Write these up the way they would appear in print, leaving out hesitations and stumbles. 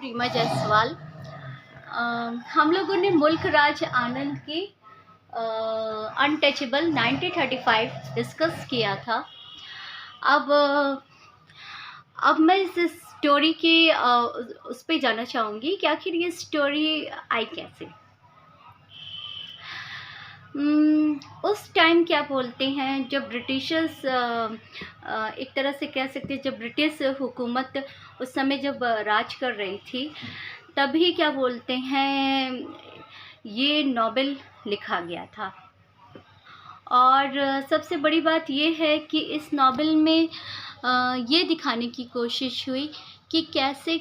रीमा जायसवाल। हम लोगों ने मुल्क राज आनंद की अनटचेबल 1935 डिस्कस किया था। अब मैं इस स्टोरी की उस पे जाना चाहूँगी कि आखिर ये स्टोरी आई कैसे। उस टाइम क्या बोलते हैं, जब ब्रिटिशर्स एक तरह से कह सकते हैं, जब ब्रिटिश हुकूमत उस समय जब राज कर रही थी, तभी क्या बोलते हैं ये नोबेल लिखा गया था। और सबसे बड़ी बात ये है कि इस नोबेल में ये दिखाने की कोशिश हुई कि कैसे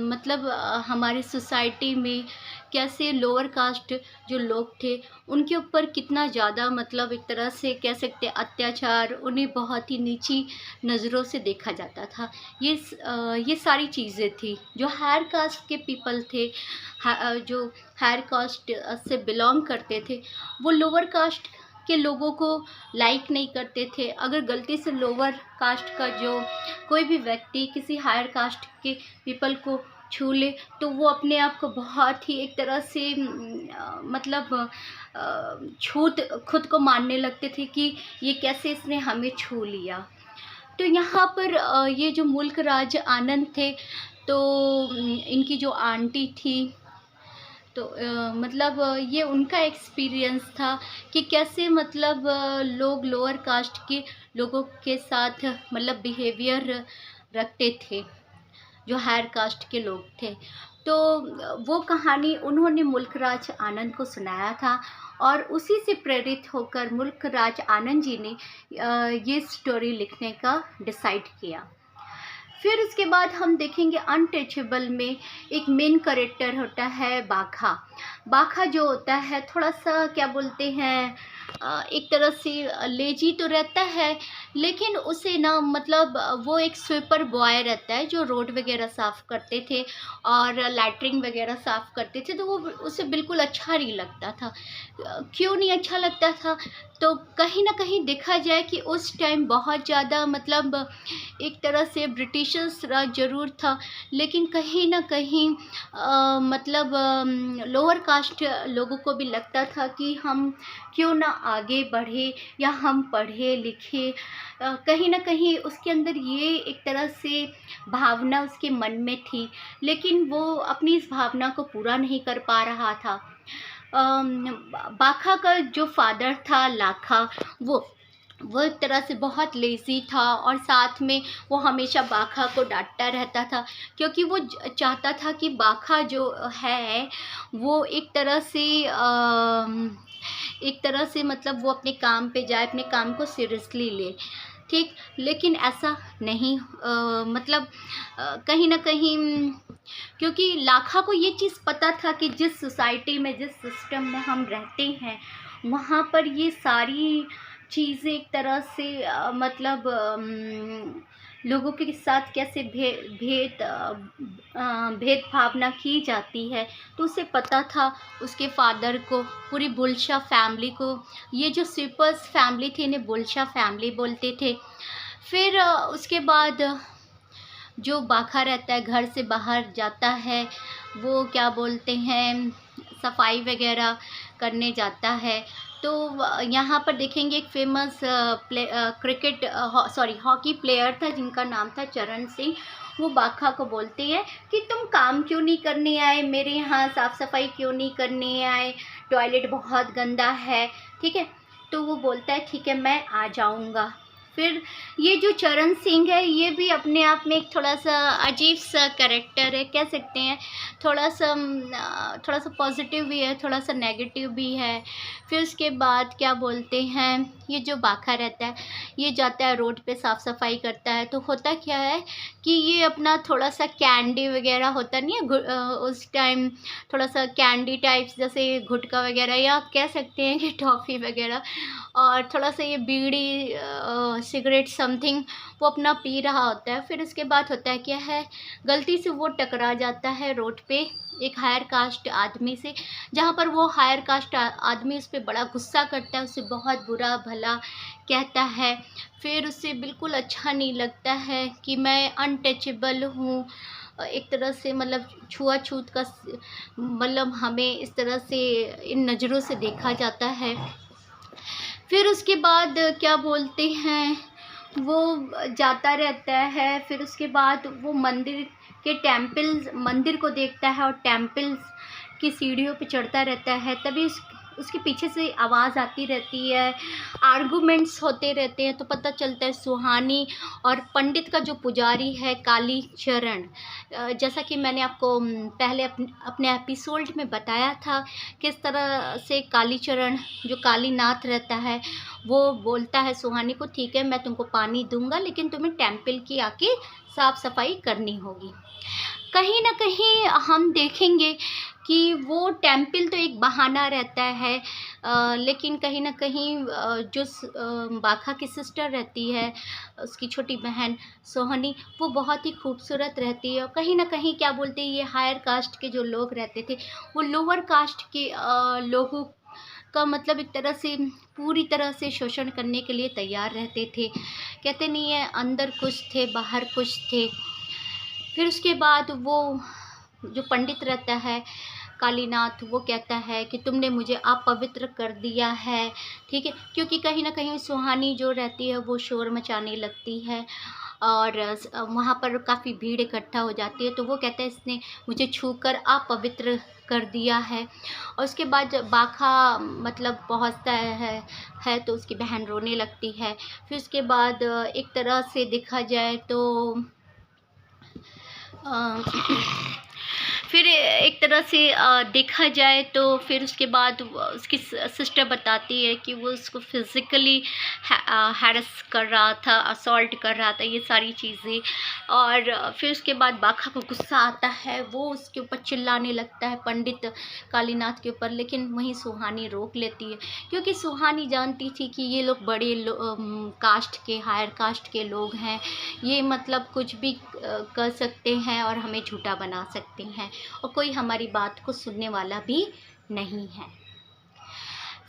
मतलब हमारी सोसाइटी में कैसे लोअर कास्ट जो लोग थे उनके ऊपर कितना ज़्यादा मतलब एक तरह से कह सकते हैं अत्याचार, उन्हें बहुत ही नीची नज़रों से देखा जाता था। ये सारी चीज़ें थी जो हायर कास्ट के पीपल थे, जो हायर कास्ट से बिलोंग करते थे, वो लोअर कास्ट के लोगों को लाइक नहीं करते थे। अगर गलती से लोअर कास्ट का जो कोई भी व्यक्ति किसी हायर कास्ट के पीपल को छू ले तो वो अपने आप को बहुत ही एक तरह से मतलब छूत खुद को मानने लगते थे कि ये कैसे इसने हमें छू लिया। तो यहाँ पर ये जो मुल्क राज आनंद थे, तो इनकी जो आंटी थी, तो मतलब ये उनका एक्सपीरियंस था कि कैसे मतलब लोग लोअर कास्ट के लोगों के साथ मतलब बिहेवियर रखते थे जो हायर कास्ट के लोग थे। तो वो कहानी उन्होंने मुल्क राज आनंद को सुनाया था और उसी से प्रेरित होकर मुल्क राज आनंद जी ने ये स्टोरी लिखने का डिसाइड किया। फिर उसके बाद हम देखेंगे अनटचेबल में एक मेन कैरेक्टर होता है बाघा। बाघा जो होता है थोड़ा सा क्या बोलते हैं एक तरह से लेजी तो रहता है, लेकिन उसे ना मतलब वो एक स्वीपर बॉय रहता है जो रोड वगैरह साफ़ करते थे और लैट्रिन वगैरह साफ़ करते थे, तो वो उसे बिल्कुल अच्छा नहीं लगता था। क्यों नहीं अच्छा लगता था? तो कहीं ना कहीं देखा जाए कि उस टाइम बहुत ज़्यादा मतलब एक तरह से ब्रिटिशर्स राज ज़रूर था, लेकिन कहीं ना कहीं मतलब लोअर कास्ट लोगों को भी लगता था कि हम क्यों ना आगे बढ़े या हम पढ़े लिखे। कहीं ना कहीं उसके अंदर ये एक तरह से भावना उसके मन में थी, लेकिन वो अपनी इस भावना को पूरा नहीं कर पा रहा था। बाखा का जो फादर था लाखा, वो एक तरह से बहुत लेज़ी था और साथ में वो हमेशा बाखा को डांटता रहता था, क्योंकि वो चाहता था कि बाखा जो है वो एक तरह से मतलब वो अपने काम पे जाए, अपने काम को सीरियसली ले। ठीक, लेकिन ऐसा नहीं मतलब कहीं ना कहीं क्योंकि लाखा को ये चीज़ पता था कि जिस सोसाइटी में, जिस सिस्टम में हम रहते हैं, वहाँ पर ये सारी चीज़ें एक तरह से मतलब लोगों के साथ कैसे भेद भावना की जाती है। तो उसे पता था, उसके फादर को, पूरी बुल्शा फैमिली को, ये जो स्वीपर्स फैमिली थी इन्हें बुल्शा फैमिली बोलते थे। फिर उसके बाद जो बाखा रहता है घर से बाहर जाता है, वो क्या बोलते हैं सफाई वगैरह करने जाता है। तो यहाँ पर देखेंगे एक फेमस हॉकी प्लेयर था जिनका नाम था चरण सिंह। वो बाखा को बोलते हैं कि तुम काम क्यों नहीं करने आए, मेरे यहाँ साफ़ सफाई क्यों नहीं करने आए, टॉयलेट बहुत गंदा है। ठीक है, तो वो बोलता है ठीक है मैं आ जाऊँगा। फिर ये जो चरण सिंह है ये भी अपने आप में एक थोड़ा सा अजीब सा कैरेक्टर है, कह सकते हैं। थोड़ा सा पॉजिटिव भी है, थोड़ा सा नेगेटिव भी है। फिर उसके बाद क्या बोलते हैं, ये जो बाखा रहता है ये जाता है रोड पे साफ़ सफाई करता है। तो होता क्या है कि ये अपना थोड़ा सा कैंडी वगैरह होता नहीं है उस टाइम, थोड़ा सा कैंडी टाइप्स जैसे गुटखा वगैरह या कह सकते हैं कि टॉफ़ी वगैरह, और थोड़ा सा ये बीड़ी सिगरेट समथिंग वो अपना पी रहा होता है। फिर उसके बाद होता है क्या है, गलती से वो टकरा जाता है रोड पे एक हायर कास्ट आदमी से, जहाँ पर वो हायर कास्ट आदमी उस पर बड़ा गुस्सा करता है, उसे बहुत बुरा भला कहता है। फिर उसे बिल्कुल अच्छा नहीं लगता है कि मैं अनटचेबल हूँ, एक तरह से मतलब छुआछूत का मतलब हमें इस तरह से इन नज़रों से देखा जाता है। फिर उसके बाद क्या बोलते हैं, वो जाता रहता है, फिर उसके बाद वो मंदिर को देखता है और टेम्पल्स की सीढ़ियों पे चढ़ता रहता है। तभी उसके पीछे से आवाज़ आती रहती है, आर्गुमेंट्स होते रहते हैं। तो पता चलता है सुहानी और पंडित का जो पुजारी है कालीचरण, जैसा कि मैंने आपको पहले अपने एपिसोड में बताया था, किस तरह से कालीचरण जो कालीनाथ रहता है वो बोलता है सुहानी को, ठीक है मैं तुमको पानी दूंगा लेकिन तुम्हें टेम्पल की आके साफ़ सफाई करनी होगी। कहीं ना कहीं हम देखेंगे कि वो टेम्पल तो एक बहाना रहता है, लेकिन कहीं ना कहीं जो बाखा की सिस्टर रहती है, उसकी छोटी बहन सोहनी, वो बहुत ही खूबसूरत रहती है। और कहीं ना कहीं क्या बोलते हैं, ये हायर कास्ट के जो लोग रहते थे वो लोअर कास्ट के लोगों का मतलब एक तरह से पूरी तरह से शोषण करने के लिए तैयार रहते थे। कहते नहीं है, अंदर कुछ थे बाहर कुछ थे। फिर उसके बाद वो जो पंडित रहता है कालीनाथ, वो कहता है कि तुमने मुझे अपवित्र कर दिया है, ठीक है, क्योंकि कहीं ना कहीं सुहानी जो रहती है वो शोर मचाने लगती है और वहाँ पर काफ़ी भीड़ इकट्ठा हो जाती है। तो वो कहता है इसने मुझे छूकर अपवित्र कर दिया है। और उसके बाद जब बाखा मतलब पहुँचता है तो उसकी बहन रोने लगती है। फिर उसके बाद एक तरह से देखा जाए तो अ, फिर एक तरह से देखा जाए तो फिर उसके बाद उसकी सिस्टर बताती है कि वो उसको फिज़िकली हैरेस कर रहा था, असॉल्ट कर रहा था, ये सारी चीज़ें। और फिर उसके बाद बाखा को गुस्सा आता है, वो उसके ऊपर चिल्लाने लगता है पंडित कालीनाथ के ऊपर, लेकिन वहीं सुहानी रोक लेती है, क्योंकि सुहानी जानती थी कि ये लोग बड़े कास्ट के, हायर कास्ट के लोग हैं, ये मतलब कुछ भी कर सकते हैं और हमें झूठा बना सकते हैं और कोई हमारी बात को सुनने वाला भी नहीं है।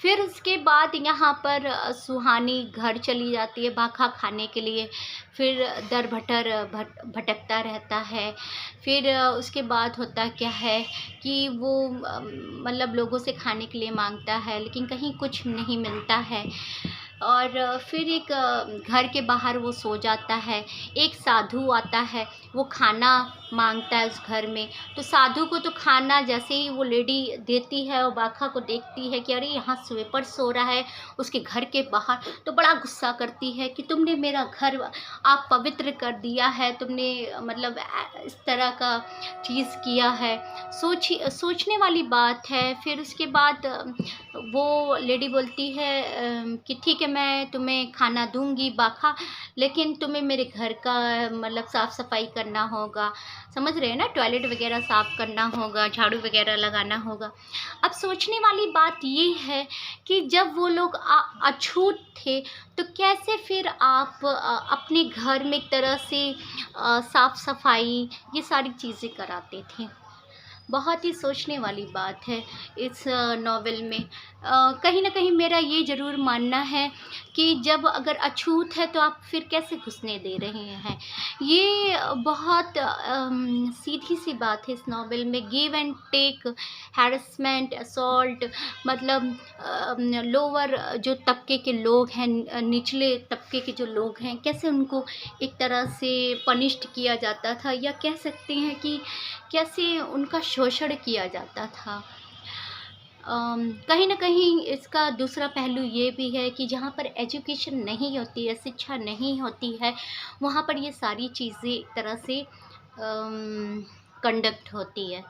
फिर उसके बाद यहाँ पर सुहानी घर चली जाती है बाखा खाने के लिए। फिर दर भटर भटकता रहता है। फिर उसके बाद होता क्या है कि वो मतलब लोगों से खाने के लिए मांगता है, लेकिन कहीं कुछ नहीं मिलता है। और फिर एक घर के बाहर वो सो जाता है। एक साधु आता है, वो खाना मांगता है उस घर में। तो साधु को तो खाना जैसे ही वो लेडी देती है, और बाखा को देखती है कि अरे यहाँ स्वीपर सो रहा है उसके घर के बाहर, तो बड़ा गुस्सा करती है कि तुमने मेरा घर आप पवित्र कर दिया है, तुमने मतलब इस तरह का चीज़ किया है। सोचने वाली बात है। फिर उसके बाद वो लेडी बोलती है कि ठीक है मैं तुम्हें खाना दूंगी बाखा, लेकिन तुम्हें मेरे घर का मतलब साफ़ सफाई करना होगा, समझ रहे हैं ना, टॉयलेट वगैरह साफ़ करना होगा, झाड़ू वगैरह लगाना होगा। अब सोचने वाली बात ये है कि जब वो लोग अछूत थे तो कैसे फिर आप अपने घर में एक तरह से साफ़ सफाई ये सारी चीज़ें कराते थे। बहुत ही सोचने वाली बात है इस नॉवेल में। कहीं ना कहीं मेरा ये ज़रूर मानना है कि जब अगर अछूत है तो आप फिर कैसे घुसने दे रहे हैं। ये बहुत सीधी सी बात है इस नॉवेल में, give and take, harassment, assault, मतलब लोअर जो तबके के लोग हैं, निचले तबके के जो लोग हैं, कैसे उनको एक तरह से पनिश्ड किया जाता था, या कह सकते हैं कि कैसे उनका शोषण किया जाता था। कहीं ना कहीं इसका दूसरा पहलू ये भी है कि जहाँ पर एजुकेशन नहीं होती है, शिक्षा नहीं होती है, वहाँ पर ये सारी चीज़ें एक तरह से कंडक्ट होती है।